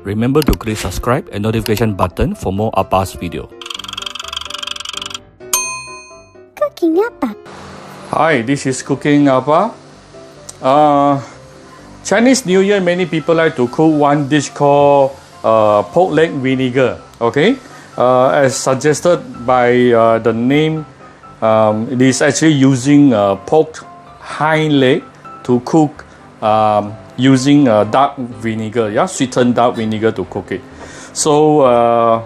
Remember to click subscribe and notification button for more Appa's video. Cooking Appa. Hi, this is Cooking Appa. Chinese New Year, many people like to cook one dish called pork leg vinegar. Okay, as suggested by the name, it is actually using pork hind leg to cook using dark vinegar, sweetened dark vinegar to cook it. So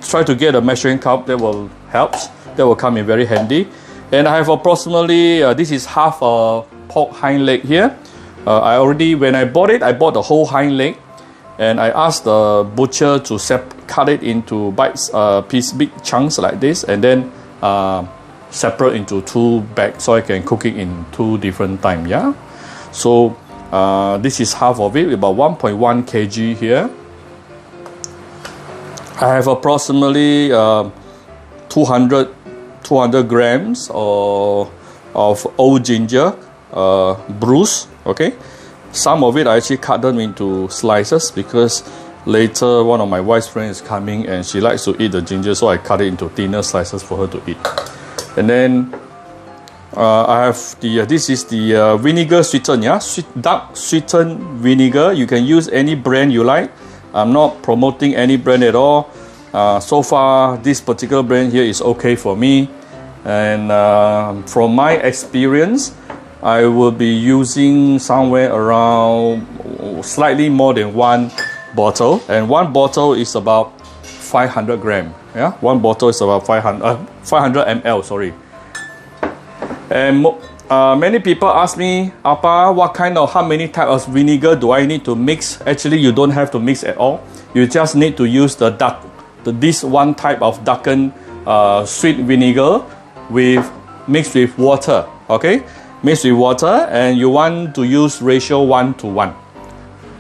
try to get a measuring cup, that will help. That will come in very handy. And I have approximately, this is half a pork hind leg here. When I bought it, I bought the whole hind leg. And I asked the butcher to cut it into bites, big chunks like this, and then separate into 2 bags so I can cook it in 2 different times. Yeah. So this is half of it, about 1.1 kg here. I have approximately 200 grams of old ginger, bruised. Okay. Some of it I actually cut them into slices because later one of my wife's friends is coming and she likes to eat the ginger, so I cut it into thinner slices for her to eat. And then I have this is the vinegar sweetened, dark sweetened vinegar. You can use any brand you like. I'm not promoting any brand at all. So far, this particular brand here is okay for me. And from my experience, I will be using somewhere around slightly more than 1 bottle, and 1 bottle is about 500 grams. Yeah, 1 bottle is about 500 ml. Sorry. And many people ask me, Appa, how many types of vinegar do I need to mix? Actually, you don't have to mix at all. You just need to use this one type of darkened sweet vinegar mixed with water. Okay. Mix with water, and you want to use ratio 1:1.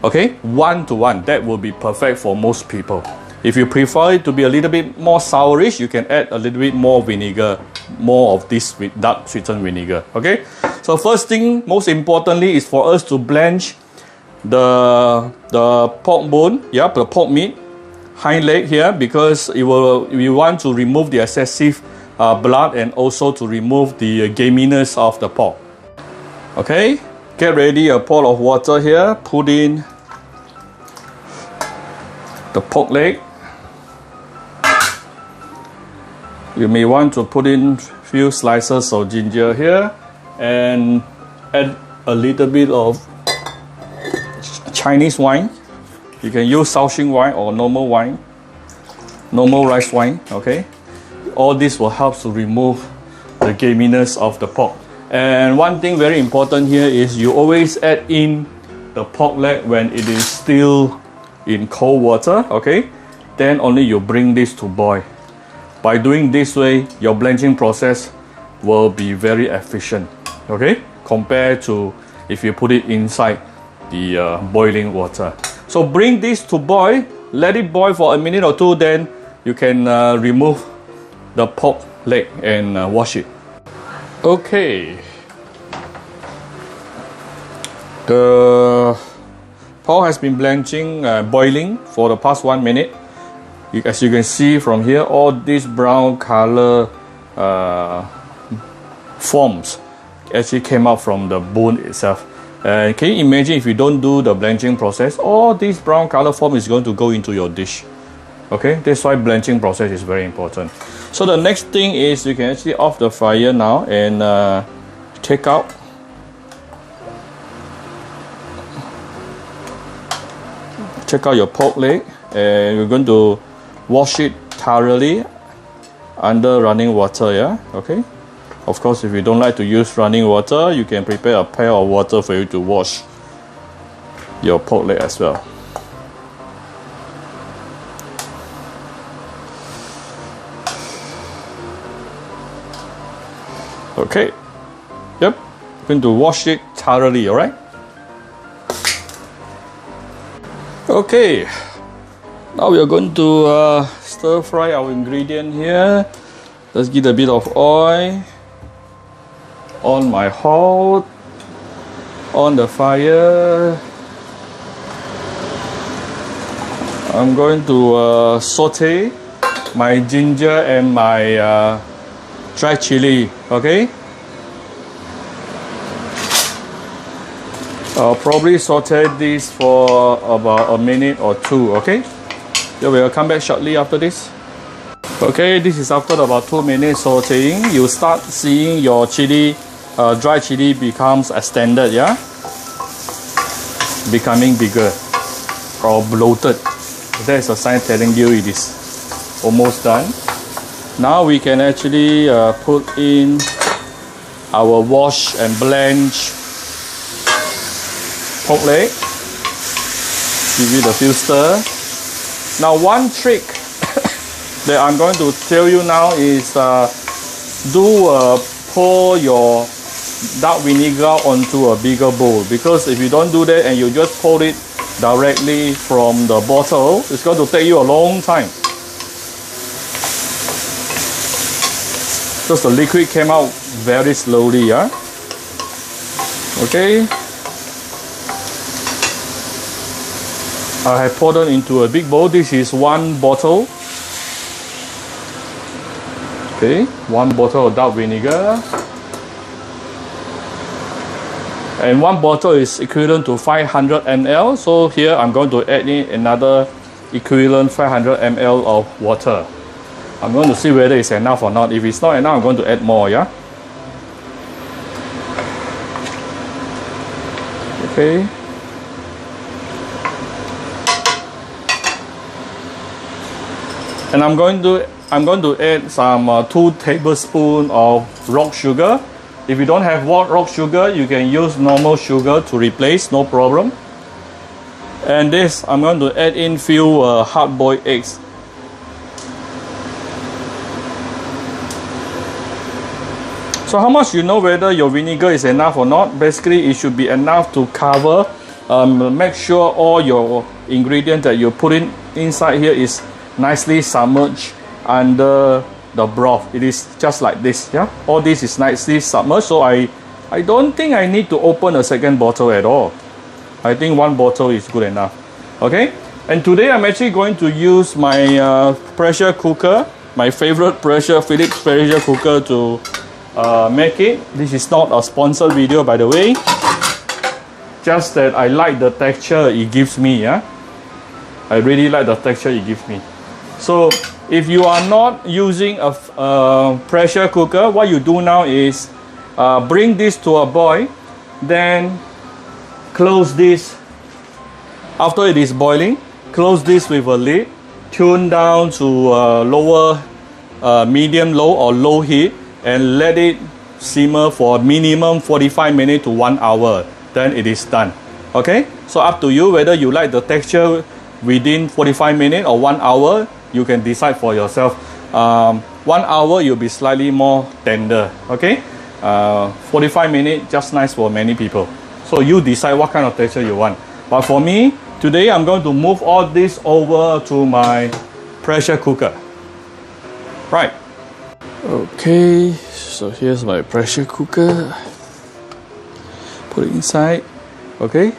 Okay, 1:1. That will be perfect for most people. If you prefer it to be a little bit more sourish, you can add a little bit more vinegar, more of this dark sweetened vinegar. Okay, so first thing, most importantly, is for us to blanch the pork bone, the pork meat, hind leg here, because we want to remove the excessive blood and also to remove the gaminess of the pork. Okay, get ready a pot of water here. Put in the pork leg. You may want to put in few slices of ginger here and add a little bit of Chinese wine. You can use Shaoxing wine or normal wine, normal rice wine. Okay, all this will help to remove the gaminess of the pork. And one thing very important here is you always add in the pork leg when it is still in cold water. Okay, then only you bring this to boil. By doing this way, your blanching process will be very efficient. Okay, compared to if you put it inside the boiling water. So bring this to boil, let it boil for a minute or 2, then you can remove the pork leg and wash it. Okay, the pork has been boiling for the past 1 minute. As you can see from here, all these brown color forms actually came out from the bone itself. Can you imagine if you don't do the blanching process, all this brown color form is going to go into your dish. Okay, that's why blanching process is very important. So the next thing is you can actually off the fire now and take out your pork leg, and we're going to wash it thoroughly under running water. Yeah, okay. Of course, if you don't like to use running water, you can prepare a pail of water for you to wash your pork leg as well. Okay, yep, I'm going to wash it thoroughly, alright? Okay, now we are going to stir fry our ingredient here. Let's get a bit of oil on my hot, on the fire. I'm going to saute my ginger and my dry chili, okay? I'll probably saute this for about a minute or two, okay? Then we'll come back shortly after this. Okay, this is after about 2 minutes sauteing. You start seeing your chili, dry chili becomes extended, yeah? Becoming bigger or bloated. That's a sign telling you it is almost done. Now we can actually put in our wash and blanch pork leg. Give it a few stir. Now one trick that I'm going to tell you now is pour your dark vinegar onto a bigger bowl, because if you don't do that and you just pour it directly from the bottle, it's going to take you a long time. Because the liquid came out very slowly, yeah? Okay. I have poured it into a big bowl. This is 1 bottle. Okay, 1 bottle of dark vinegar. And 1 bottle is equivalent to 500 ml. So here I'm going to add in another equivalent 500 ml of water. I'm going to see whether it's enough or not. If it's not enough, I'm going to add more, yeah? Okay. And I'm going to add some 2 tablespoons of rock sugar. If you don't have rock sugar, you can use normal sugar to replace, no problem. And this, I'm going to add in few hard-boiled eggs. So how much you know whether your vinegar is enough or not? Basically, it should be enough to cover. Make sure all your ingredients that you put in inside here is nicely submerged under the broth. It is just like this, yeah? All this is nicely submerged, so I don't think I need to open a second bottle at all. I think 1 bottle is good enough. Okay? And today I'm actually going to use my pressure cooker, my favorite Philips pressure cooker to make it. This is not a sponsored video, by the way. Just that I like the texture it gives me, yeah? I really like the texture it gives me. So if you are not using a pressure cooker, what you do now is bring this to a boil, then close this. After it is boiling, close this with a lid, tune down to lower, medium low or low heat, and let it simmer for minimum 45 minutes to 1 hour. Then it is done. Okay, so up to you whether you like the texture within 45 minutes or 1 hour. You can decide for yourself. 1 hour you'll be slightly more tender. Okay, 45 minutes just nice for many people. So you decide what kind of texture you want. But for me today, I'm going to move all this over to my pressure cooker. Right. Okay, so here's my pressure cooker. Put it inside. Okay.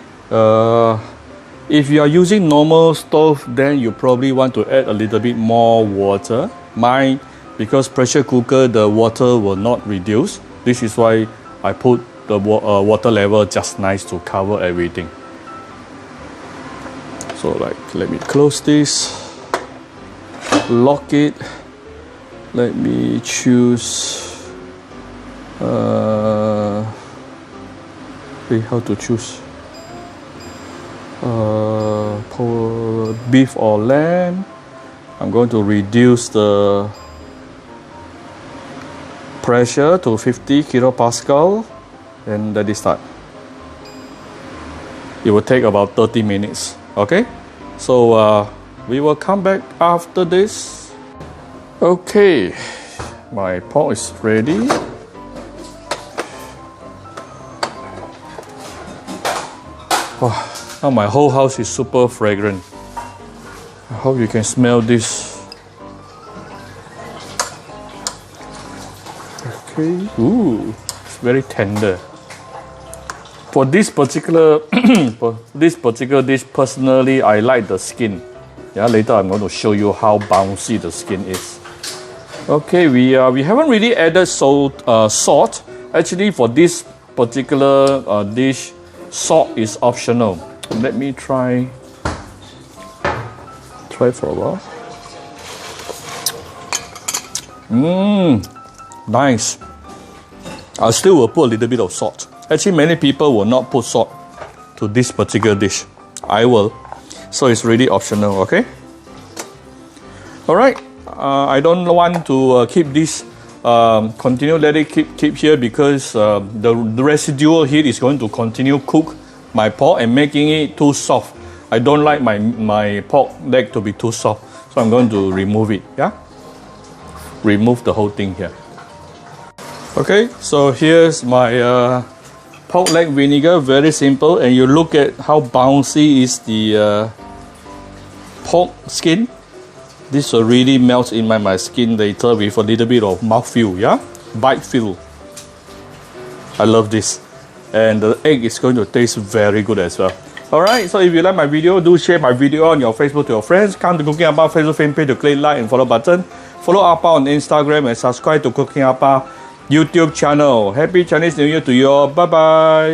If you are using normal stove, then you probably want to add a little bit more water. Mine, because pressure cooker, the water will not reduce. This is why I put the water level just nice to cover everything. So let me close this, lock it. Let me choose how to choose beef or lamb. I'm going to reduce the pressure to 50 kilopascal, and let it start. It will take about 30 minutes. Okay, so we will come back after this. Okay, my pork is ready. Oh, now my whole house is super fragrant. I hope you can smell this. Okay, ooh, it's very tender. For this particular dish, personally, I like the skin. Yeah, later I'm going to show you how bouncy the skin is. Okay, we haven't really added salt. Actually, for this particular dish, salt is optional. Let me try for a while. Nice. I still will put a little bit of salt. Actually, many people will not put salt to this particular dish. I will. So it's really optional, okay? Alright. I don't want to keep this, let it keep here because the residual heat is going to continue cook my pork and making it too soft. I don't like my pork leg to be too soft. So I'm going to remove it, yeah? Remove the whole thing here. Okay, so here's my pork leg vinegar, very simple, and you look at how bouncy is the pork skin. This will really melt in my skin later with a little bit of mouthfeel, yeah? Bite feel. I love this. And the egg is going to taste very good as well. Alright, so if you like my video, do share my video on your Facebook to your friends. Come to Cooking Appa Facebook fan page to click like and follow button. Follow Appa on Instagram and subscribe to Cooking Appa YouTube channel. Happy Chinese New Year to you all. Bye bye.